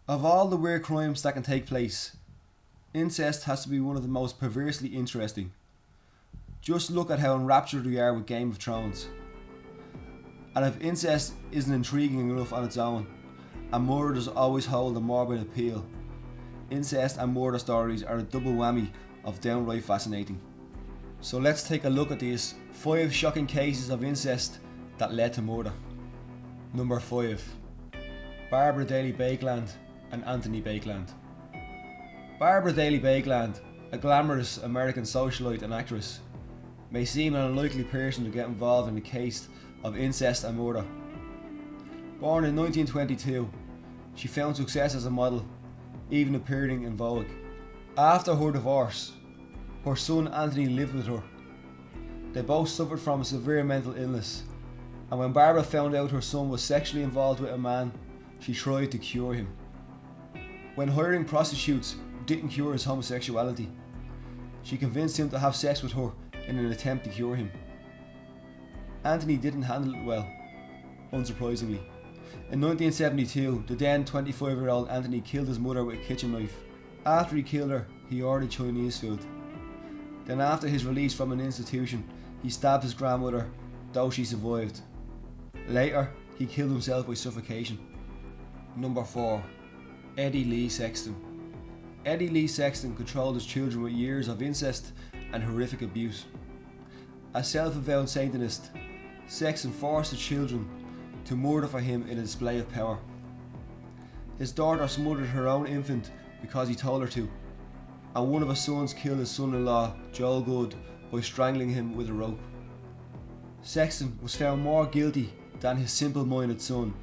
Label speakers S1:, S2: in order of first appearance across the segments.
S1: Of all the weird crimes that can take place, incest has to be one of the most perversely interesting. Just look at how enraptured we are with Game of Thrones. And if incest isn't intriguing enough on its own, and murder does always hold a morbid appeal, incest and murder stories are a double whammy of downright fascinating. So let's take a look at these 5 shocking cases of incest that led to murder. Number 5. Barbara Daly-Bakeland and Anthony Bakeland. Barbara Daly-Bakeland, a glamorous American socialite and actress, may seem an unlikely person to get involved in a case of incest and murder. Born in 1922, she found success as a model, even appearing in Vogue. After her divorce, her son Anthony lived with her. They both suffered from a severe mental illness, and when Barbara found out her son was sexually involved with a man, she tried to cure him. When hiring prostitutes didn't cure his homosexuality, she convinced him to have sex with her in an attempt to cure him. Anthony didn't handle it well, unsurprisingly. In 1972, the then 25-year-old Anthony killed his mother with a kitchen knife. After he killed her, he ordered Chinese food. Then after his release from an institution, he stabbed his grandmother, though she survived. Later, he killed himself by suffocation. Number 4. Eddie Lee Sexton. Eddie Lee Sexton controlled his children with years of incest and horrific abuse. A self-avowed Satanist, Sexton forced the children to murder for him in a display of power. His daughter smothered her own infant because he told her to, and one of his sons killed his son-in-law, Joel Good, by strangling him with a rope. Sexton was found more guilty than his simple-minded son,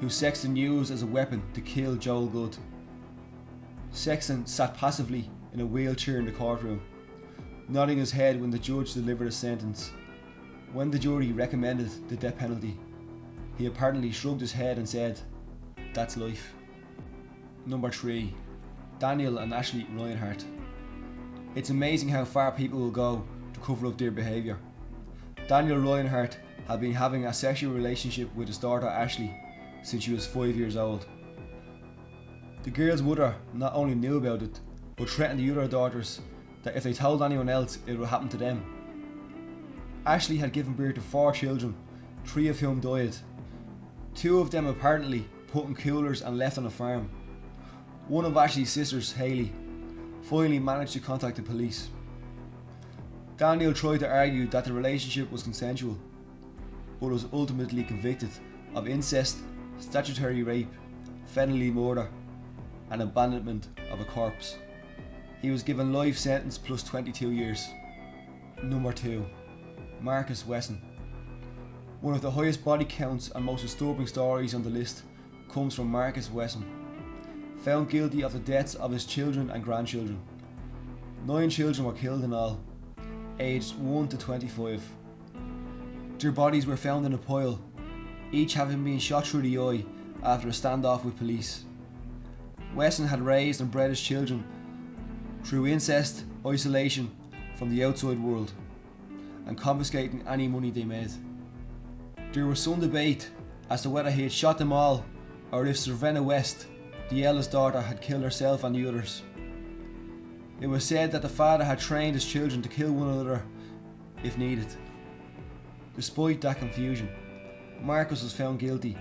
S1: who Sexton used as a weapon to kill Joel Good. Sexton sat passively in a wheelchair in the courtroom, nodding his head when the judge delivered a sentence. When the jury recommended the death penalty, he apparently shrugged his head and said, "That's life." Number 3. Daniel and Ashley Reinhardt. It's amazing how far people will go to cover up their behaviour. Daniel Reinhardt had been having a sexual relationship with his daughter Ashley since she was 5 years old. The girl's mother not only knew about it, but threatened the other daughters that if they told anyone else, it would happen to them. Ashley had given birth to 4 children, 3 of whom died. 2 of them apparently put in coolers and left on a farm. One of Ashley's sisters, Hayley, finally managed to contact the police. Daniel tried to argue that the relationship was consensual, but was ultimately convicted of incest, statutory rape, felony murder, and abandonment of a corpse. He was given life sentence plus 22 years. Number 2. Marcus Wesson. One of the highest body counts and most disturbing stories on the list comes from Marcus Wesson, found guilty of the deaths of his children and grandchildren. 9 children were killed in all, aged 1 to 25. Their bodies were found in a pile, each having been shot through the eye after a standoff with police. Wesson had raised and bred his children through incest, isolation from the outside world, and confiscating any money they made. There was some debate as to whether he had shot them all or if Savannah West, the eldest daughter, had killed herself and the others. It was said that the father had trained his children to kill one another if needed. Despite that confusion, Marcus was found guilty,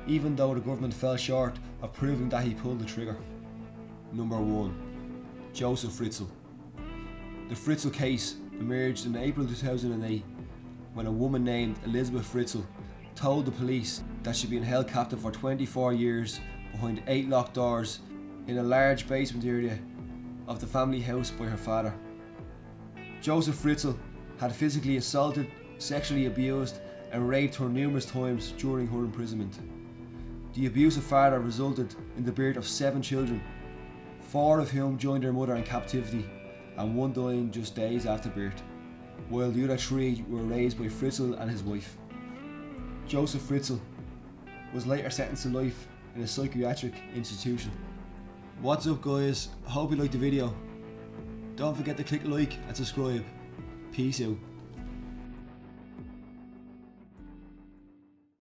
S1: even though the government fell short of proving that he pulled the trigger. Number 1. Joseph Fritzl. The Fritzl case emerged in April 2008 when a woman named Elizabeth Fritzl told the police that she'd been held captive for 24 years behind 8 locked doors in a large basement area of the family house by her father. Joseph Fritzl had physically assaulted, sexually abused and raped her numerous times during her imprisonment. The abusive father resulted in the birth of 7 children, 4 of whom joined their mother in captivity and 1 dying just days after birth, while the other 3 were raised by Fritzl and his wife. Joseph Fritzl was later sentenced to life in a psychiatric institution. What's up guys, I hope you liked the video. Don't forget to click like and subscribe. Peace out.